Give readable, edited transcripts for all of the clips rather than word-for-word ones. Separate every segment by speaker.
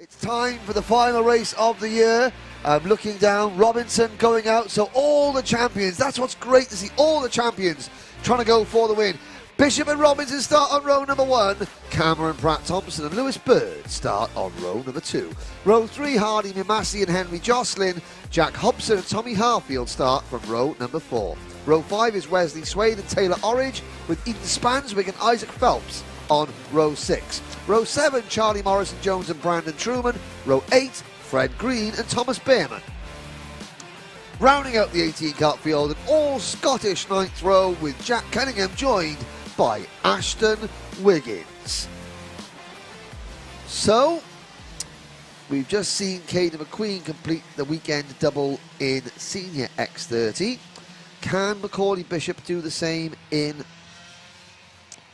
Speaker 1: It's time for the final race of the year. I'm looking down, Robinson going out, so all the champions, that's what's great to see, all the champions trying to go for the win. Bishop and Robinson start on row number 1. Cameron Pratt-Thompson and Lewis Bird start on row number 2. Row 3, Hassi Messaoud and Henry Jocelyn. Jack Hobson and Tommy Harfield start from row number 4. Row 5 is Wesley Swade and Taylor Orridge, with Ethan Spanswick and Isaac Phelps on row 6. Row 7, Charlie Morrison Jones and Brandon Truman. Row 8, Fred Green and Thomas Behrman. Rounding out the 18 kart field, an all-Scottish 9th row with Jack Cunningham joined by Ashton Wiggins. So, we've just seen Caden McQueen complete the weekend double in Senior X30. Can Macaulay Bishop do the same in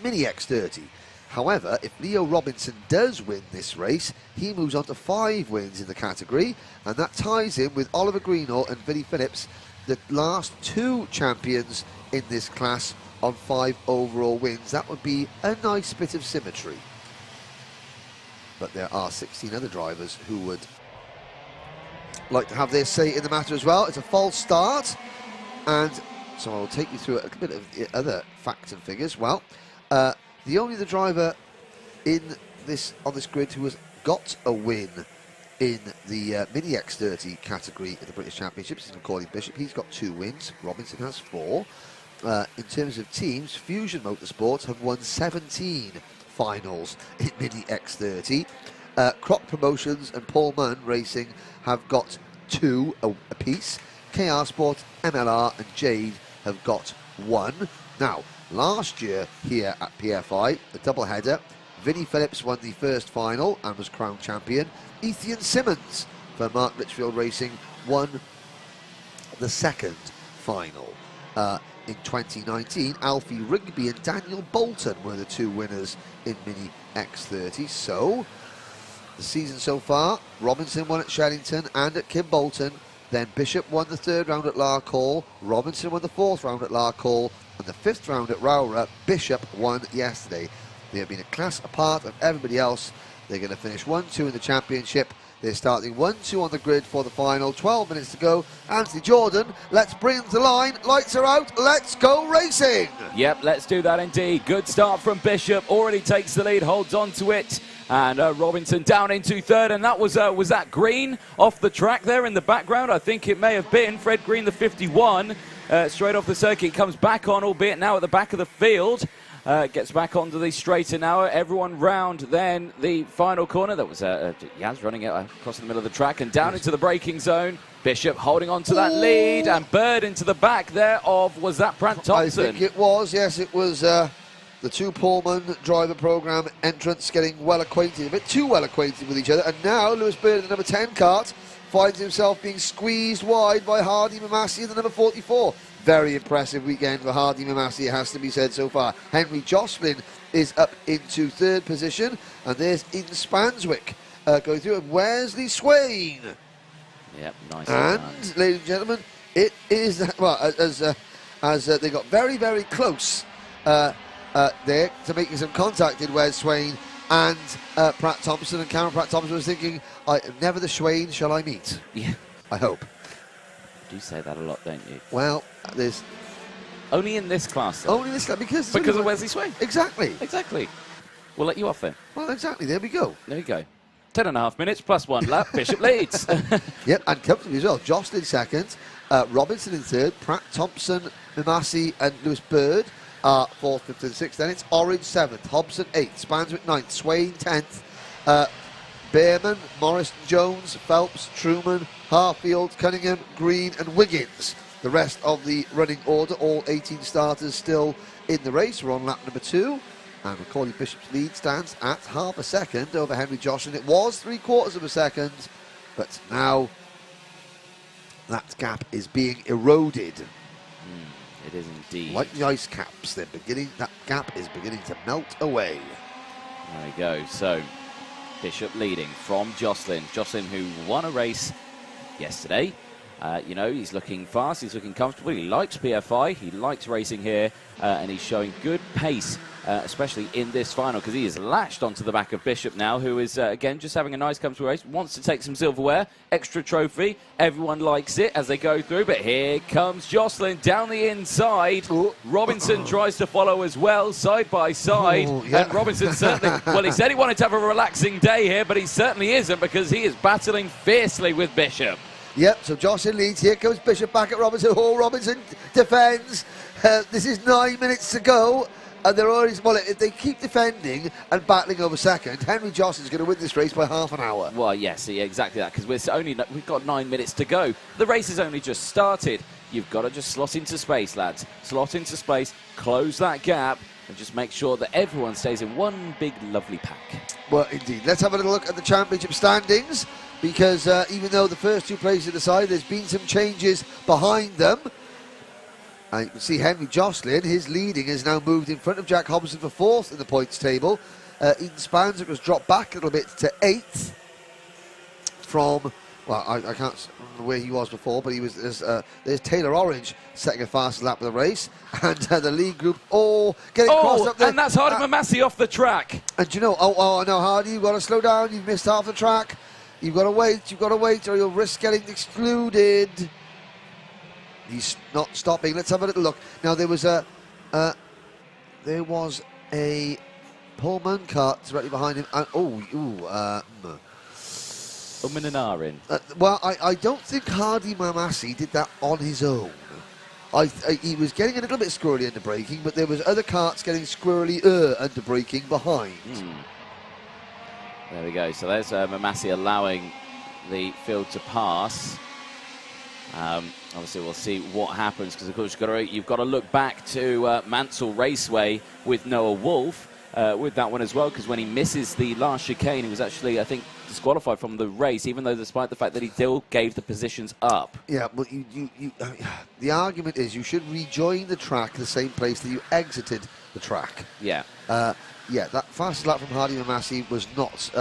Speaker 1: Mini X30? However, if Leo Robinson does win this race, he moves on to 5 wins in the category, and that ties him with Oliver Greenall and Vinnie Phillips, the last 2 champions in this class, on 5 overall wins. That would be a nice bit of symmetry. But there are 16 other drivers who would like to have their say in the matter as well. It's a false start, and so I'll take you through a bit of the other facts and figures. Well, the only other driver on this grid who has got a win in the Mini X30 category at the British Championships is Macaulay Bishop. He's got 2 wins. Robinson has 4. In terms of teams, Fusion Motorsport have won 17 finals in Mini X30. Croc Promotions and Paul Munn Racing have got 2 apiece. KR Sport, MLR and Jade have got 1. Now, last year here at PFI, the doubleheader, Vinnie Phillips won the first final and was crowned champion. Ethan Simmons for Mark Litchfield Racing won the second final. In 2019, Alfie Rigby and Daniel Bolton were the 2 winners in Mini X30. So, the season so far, Robinson won at Shellington and at Kimbolton. Then Bishop won the 3rd round at Larkhall. Robinson won the 4th round at Larkhall. And the 5th round at Rowrah, Bishop won yesterday. They have been a class apart of everybody else. They're going to finish 1-2 in the championship. They're starting 1-2 on the grid for the final. 12 minutes to go. Anthony Jordan, let's bring them to the line. Lights are out. Let's go racing.
Speaker 2: Yep, let's do that indeed. Good start from Bishop. Already takes the lead, holds on to it. And Robinson down into 3rd. And that was that Green off the track there in the background? I think it may have been. Fred Green, the 51. Straight off the circuit, comes back on, albeit now at the back of the field. Gets back onto the straighter now. Everyone round then the final corner. That was Yaz running it across the middle of the track and down into the braking zone. Bishop holding on to that lead, and Bird into the back there of, was that Pratt-Thompson?
Speaker 1: I think it was, yes, it was the 2 Pullman driver program entrants getting well acquainted, a bit too well acquainted with each other. And now Lewis Bird in the number 10 kart finds himself being squeezed wide by Hassi Messaoud in the number 44. Very impressive weekend for Hassi Messaoud, it has to be said so far. Henry Jocelyn is up into 3rd position, and there's Ethan Spanswick going through, and Wesley Swain.
Speaker 2: Yep, nice.
Speaker 1: And, ladies and gentlemen, it is, well, as they got very, very close there to making some contact in Wes Swain and Pratt-Thompson, and Cameron Pratt-Thompson was thinking, never the Swain shall I meet.
Speaker 2: Yeah.
Speaker 1: I hope.
Speaker 2: You do say that a lot, don't you?
Speaker 1: Well, there's...
Speaker 2: Only in this class, though.
Speaker 1: Only in this class, because
Speaker 2: of Wesley Swain.
Speaker 1: Exactly.
Speaker 2: Exactly. We'll let you off then.
Speaker 1: Well, exactly. There we go.
Speaker 2: There you go. 10.5 minutes plus 1 lap. Bishop leads.
Speaker 1: Yep, and comfortably as well. Jocelyn 2nd, Robinson in 3rd, Pratt-Thompson, Messaoud and Lewis Bird are 4th, 5th and 6th. Then it's Orange 7th, Hobson 8th, Spanswick 9th, Swain 10th, Behrman, Morrison Jones, Phelps, Truman, Harfield, Cunningham, Green and Wiggins. The rest of the running order, all 18 starters still in the race. We're on lap number 2. And Macaulay Bishop's lead stands at half a second over Henry Jocelyn. It was 3/4 of a second, but now that gap is being eroded.
Speaker 2: It is indeed.
Speaker 1: Like the ice caps, that gap is beginning to melt away.
Speaker 2: There we go. So, Bishop leading from Jocelyn. Jocelyn, who won a race yesterday. You know, he's looking fast, he's looking comfortable, he likes PFI, he likes racing here, and he's showing good pace especially in this final, because he is latched onto the back of Bishop now, who is, again, just having a nice comfortable race, wants to take some silverware, extra trophy. Everyone likes it as they go through, but here comes Jocelyn down the inside.
Speaker 1: Ooh.
Speaker 2: Robinson tries to follow as well, side by side.
Speaker 1: Ooh, yeah.
Speaker 2: And Robinson certainly, well, he said he wanted to have a relaxing day here, but he certainly isn't, because he is battling fiercely with Bishop.
Speaker 1: Yep, so Jocelyn leads. Here comes Bishop back at Robinson. Oh, Robinson defends. This is 9 minutes to go. And they're already, well, if they keep defending and battling over second, Henry Jocelyn's going to win this race by half an hour.
Speaker 2: Well, yes, yeah, exactly that, because we've got 9 minutes to go. The race has only just started. You've got to just slot into space, lads. Slot into space, close that gap, and just make sure that everyone stays in one big, lovely pack. Well,
Speaker 1: indeed. Let's have a little look at the championship standings, because even though the first two places are decided, there's been some changes behind them. And you can see Henry Jocelyn, his leading, has now moved in front of Jack Hobson for 4th in the points table. Eden Spanzer was dropped back a little bit to 8th from, well, I can't remember where he was before, but he was, there's Taylor Orange setting a fast lap of the race. And the lead group all getting crossed up there.
Speaker 2: And that's Hardy Mamassy off the track.
Speaker 1: And you know, no, Hardy, you've got to slow down, you've missed half the track. You've got to wait, or you'll risk getting excluded. He's not stopping. Let's have a little look. Now there was a Paul Munkart directly behind him. Well, I don't think Hardy Mamassy did that on his own. He was getting a little bit squirrely under braking, but there was other karts getting squirrely under braking behind.
Speaker 2: There we go. So there's Mamassy allowing the field to pass. Obviously, we'll see what happens, because of course you've got to look back to Mansell Raceway with Noah Wolf with that one as well, because when he misses the last chicane, he was actually, I think, disqualified from the race, even though despite the fact that he still gave the positions up. Yeah, but
Speaker 1: the argument is you should rejoin the track the same place that you exited the track.
Speaker 2: Yeah.
Speaker 1: Yeah, that fastest lap from Hardy Mamassy was not.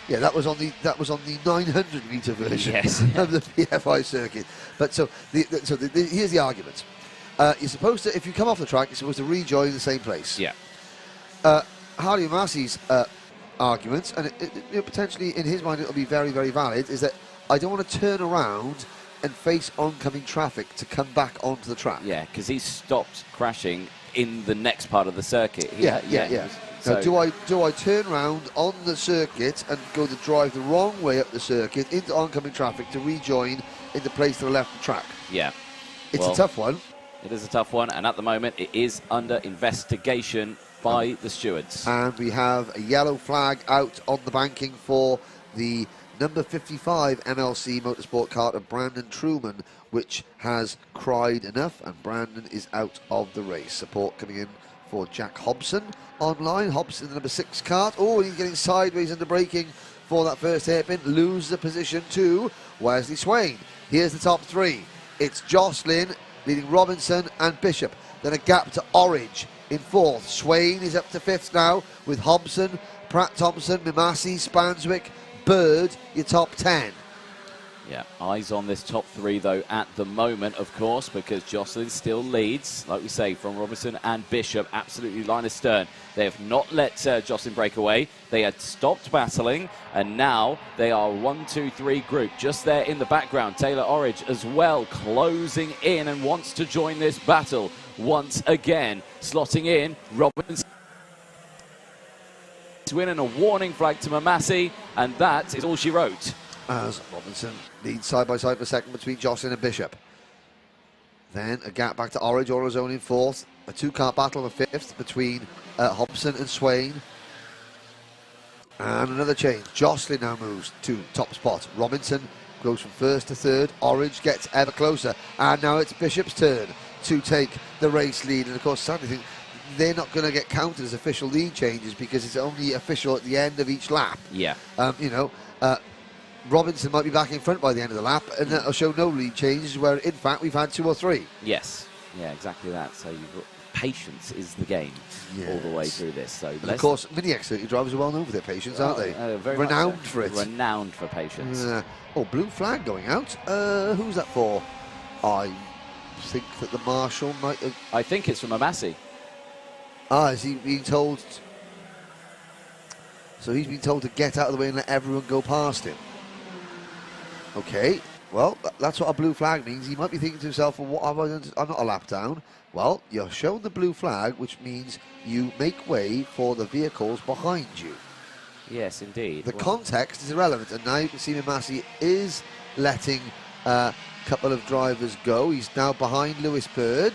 Speaker 1: Yeah, that was on the 900-metre version of the PFI circuit. But here's the argument. You're supposed to, if you come off the track, you're supposed to rejoin the same place.
Speaker 2: Yeah.
Speaker 1: Hardy Mamassy's argument, and potentially in his mind it'll be very, very valid, is that I don't want to turn around and face oncoming traffic to come back onto the track.
Speaker 2: Yeah, because he stopped crashing in the next part of the circuit.
Speaker 1: Yeah. So now, do I turn around on the circuit and go to drive the wrong way up the circuit into oncoming traffic to rejoin in the place to the left of the track?
Speaker 2: Yeah.
Speaker 1: It's a tough one.
Speaker 2: It is a tough one, and at the moment it is under investigation by the stewards.
Speaker 1: And we have a yellow flag out on the banking for the number 55 MLC Motorsport kart of Brandon Truman, which has cried enough, and Brandon is out of the race. Support coming in for Jack Hobson online. Hobson, the number 6 kart. Oh, he's getting sideways under braking for that first hairpin. Loses the position to Wesley Swain. Here's the top 3. It's Jocelyn leading Robinson and Bishop. Then a gap to Orange in 4th. Swain is up to 5th now with Hobson, Pratt Thompson, Mamassy, Spanswick, Bird, your top 10.
Speaker 2: Yeah, eyes on this top 3 though at the moment, of course, because Jocelyn still leads, like we say, from Robinson and Bishop, absolutely line astern. They have not let Jocelyn break away. They had stopped battling, and now they are 1-2-3 group just there in the background. Taylor Orange as well, closing in and wants to join this battle once again. Slotting in, Robinson winning a warning flag to Mamassy, and that is all she wrote.
Speaker 1: As Robinson leads side by side for second between Jocelyn and Bishop. Then a gap back to Orange, all his own in 4th. A 2-kart battle for 5th between Hobson and Swain. And another change. Jocelyn now moves to top spot. Robinson goes from 1st to 3rd. Orange gets ever closer. And now it's Bishop's turn to take the race lead. And of course, sadly, they're not going to get counted as official lead changes because it's only official at the end of each lap.
Speaker 2: Yeah.
Speaker 1: Robinson might be back in front by the end of the lap, and that'll show no lead changes, where in fact we've had 2 or 3.
Speaker 2: Yes, yeah, exactly that. So patience is the game all the way through this. So,
Speaker 1: and of course, mini X30 drivers are well known for their patience, aren't they?
Speaker 2: Very
Speaker 1: renowned for it.
Speaker 2: Renowned for patience.
Speaker 1: Blue flag going out. Who's that for? I think that the marshal might have.
Speaker 2: I think it's from Mamassy.
Speaker 1: Is he being told? So he's been told to get out of the way and let everyone go past him. Okay, well, that's what a blue flag means. He might be thinking to himself, well, what have I done? I'm not a lap down. Well, you're shown the blue flag, which means you make way for the vehicles behind you.
Speaker 2: Yes, indeed.
Speaker 1: The context is irrelevant, and now you can see Massi is letting a couple of drivers go. He's now behind Lewis Bird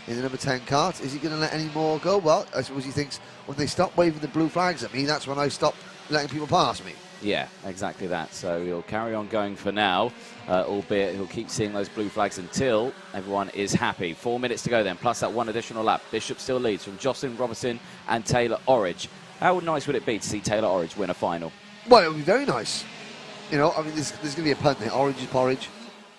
Speaker 1: in the number 10 kart. Is he going to let any more go? Well, I suppose he thinks when they stop waving the blue flags at me, that's when I stop letting people pass me.
Speaker 2: Yeah, exactly that. So he'll carry on going for now, albeit he'll keep seeing those blue flags until everyone is happy. 4 minutes to go then, plus that one additional lap. Bishop still leads from Jocelyn Robertson and Taylor Orridge. How nice would it be to see Taylor Orridge win a final?
Speaker 1: Well, it would be very nice. You know, I mean, there's going to be a pun there. Orange is porridge.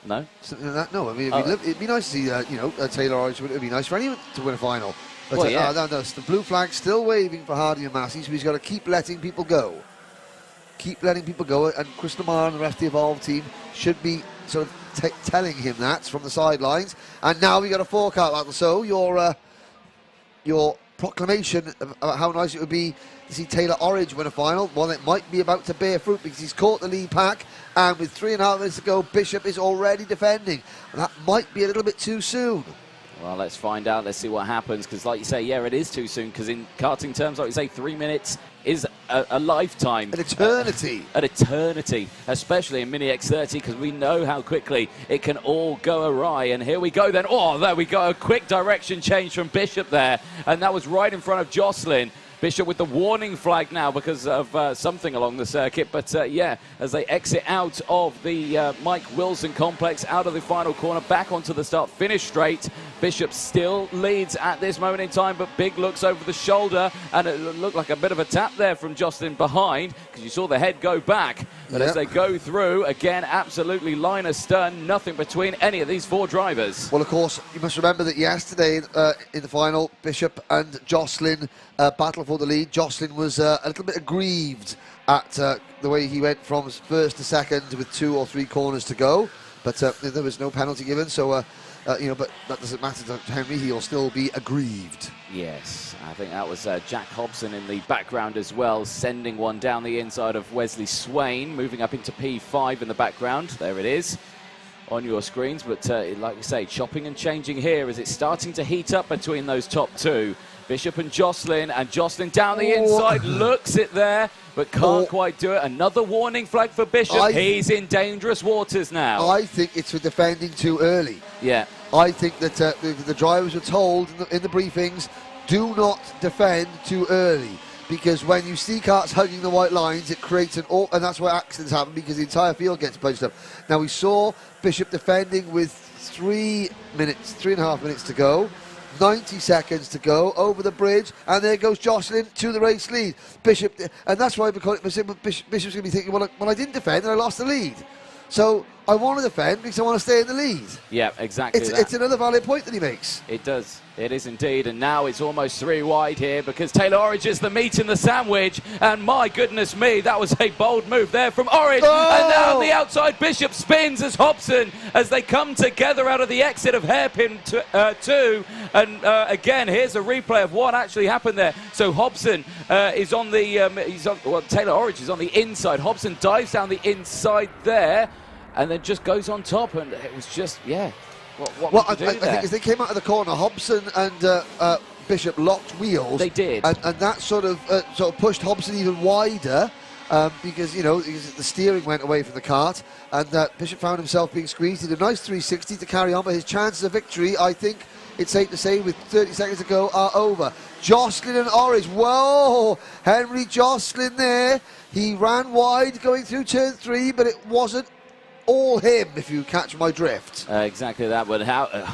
Speaker 2: No?
Speaker 1: Something like that? No, I mean, it'd be nice to see, Taylor Orridge. It would be nice for anyone to win a final. But
Speaker 2: well, yeah.
Speaker 1: No, the blue flag's still waving for Hardy and Massi, so he's got to keep letting people go. Keep letting people go, and Chris Lamar and the rest of the Evolve team should be sort of telling him that from the sidelines. And now we got a four-car battle. So your proclamation about how nice it would be to see Taylor Orridge win a final, well, it might be about to bear fruit because he's caught the lead pack, and with 3.5 minutes to go, Bishop is already defending. And that might be a little bit too soon.
Speaker 2: Well, let's find out. Let's see what happens, because like you say, yeah, it is too soon, because in karting terms, like you say, 3 minutes is a lifetime.
Speaker 1: An eternity.
Speaker 2: An eternity, especially in Mini X30, because we know how quickly it can all go awry. And here we go then. Oh, there we go. A quick direction change from Bishop there. And that was right in front of Jocelyn. Bishop with the warning flag now because of something along the circuit. But, yeah, as they exit out of the Mike Wilson complex, out of the final corner, back onto the start, finish straight. Bishop still leads at this moment in time, but Big looks over the shoulder, and it looked like a bit of a tap there from Jocelyn behind, because you saw the head go back. But as they go through, again, absolutely line astern, nothing between any of these four drivers.
Speaker 1: Well, of course, you must remember that yesterday in the final, Bishop and Jocelyn battle for the lead. Jocelyn was a little bit aggrieved at the way he went from first to second with 2 or 3 corners to go, but there was no penalty given, so but that doesn't matter to Henry. He'll still be aggrieved.
Speaker 2: Yes, I think that was Jack Hobson in the background as well, sending one down the inside of Wesley Swain, moving up into P5 in the background. There it is on your screens, but like you say, chopping and changing here as it's starting to heat up between those top two. Bishop and Jocelyn down the inside, looks it there, but can't quite do it. Another warning flag for Bishop. He's in dangerous waters now.
Speaker 1: I think it's for defending too early.
Speaker 2: Yeah.
Speaker 1: I think that the drivers were told in the briefings, do not defend too early, because when you see karts hugging the white lines, it creates and that's why accidents happen, because the entire field gets punched up. Now we saw Bishop defending with 3.5 minutes to go. 90 seconds to go over the bridge, and there goes Jocelyn to the race lead. Bishop, and that's why Bishop's going to be thinking, well, I didn't defend and I lost the lead. So I want to defend because I want to stay in the lead.
Speaker 2: Yeah, exactly.
Speaker 1: It's another valid point that he makes.
Speaker 2: It does. It is indeed. And now it's almost 3 wide here because Taylor Orridge is the meat in the sandwich. And my goodness me, that was a bold move there from Orridge. Oh! And now on the outside, Bishop spins as Hobson as they come together out of the exit of hairpin 2. And again, here's a replay of what actually happened there. So Hobson is on the, Taylor Orridge is on the inside. Hobson dives down the inside there and then just goes on top. And it was just, yeah. I think as they came out of the corner, Hobson and Bishop locked wheels.
Speaker 1: They did, and that sort of pushed Hobson even wider because the steering went away from the kart, and Bishop found himself being squeezed. He did a nice 360 to carry on, but his chances of victory, I think it's safe to say, with 30 seconds to go, are over. Jocelyn and Orridge. Whoa, Henry Jocelyn there. He ran wide going through turn 3, but it wasn't all him, if you catch my drift.
Speaker 2: Exactly that, but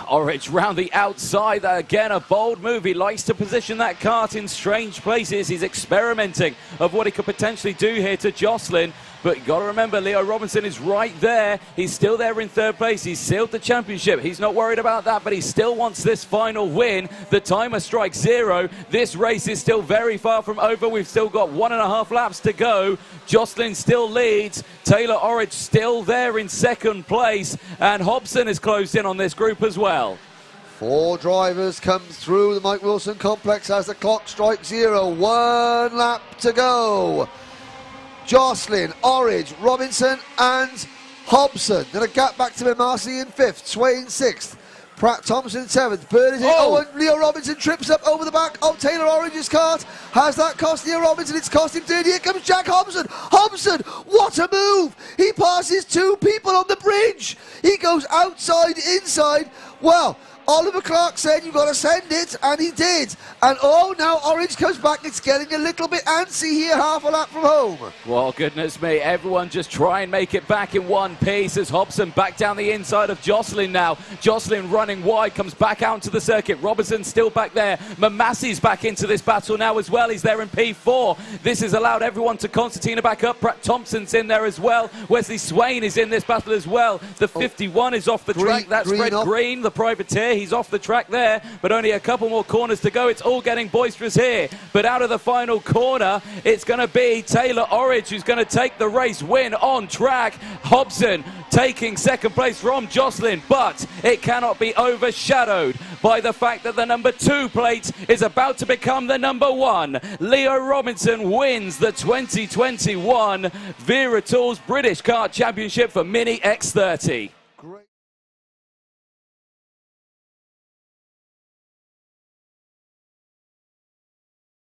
Speaker 2: Orridge round the outside. Again, a bold move. He likes to position that kart in strange places. He's experimenting of what he could potentially do here to Jocelyn. But you've got to remember, Leo Robinson is right there. He's still there in 3rd place. He's sealed the championship. He's not worried about that, but he still wants this final win. The timer strikes 0. This race is still very far from over. We've still got 1.5 laps to go. Jocelyn still leads. Taylor Orridge still there in 2nd place. And Hobson is closed in on this group as well.
Speaker 1: 4 drivers come through the Mike Wilson complex as the clock strikes 0. 1 lap to go. Jocelyn, Orridge, Robinson and Hobson. Then a gap back to Marcy in 5th, Swain 6th. Pratt Thompson in 7th. Bernadette, and Leo Robinson trips up over the back of Taylor Orange's kart. Has that cost Leo Robinson? It's cost him 30. Here comes Jack Hobson. Hobson, what a move! He passes 2 people on the bridge. He goes outside, inside. Well, Oliver Clark said you've got to send it, and he did. And now Orange comes back. It's getting a little bit antsy here, half a lap from home.
Speaker 2: Well, goodness me, everyone just try and make it back in one piece as Hobson back down the inside of Jocelyn now. Jocelyn running wide, comes back out into the circuit. Robinson still back there. Mamassi's back into this battle now as well. He's there in P4. This has allowed everyone to concertina back up. Pratt Thompson's in there as well. Wesley Swain is in this battle as well. The 51 is off the track. That's Fred Green, the privateer. He's off the track there, but only a couple more corners to go. It's all getting boisterous here, but out of the final corner, it's going to be Taylor Orridge who's going to take the race win on track. Hobson taking 2nd place from Jocelyn, but it cannot be overshadowed by the fact that the number 2 plate is about to become the number 1. Leo Robinson wins the 2021 Vera Tools British Kart Championship for Mini X30.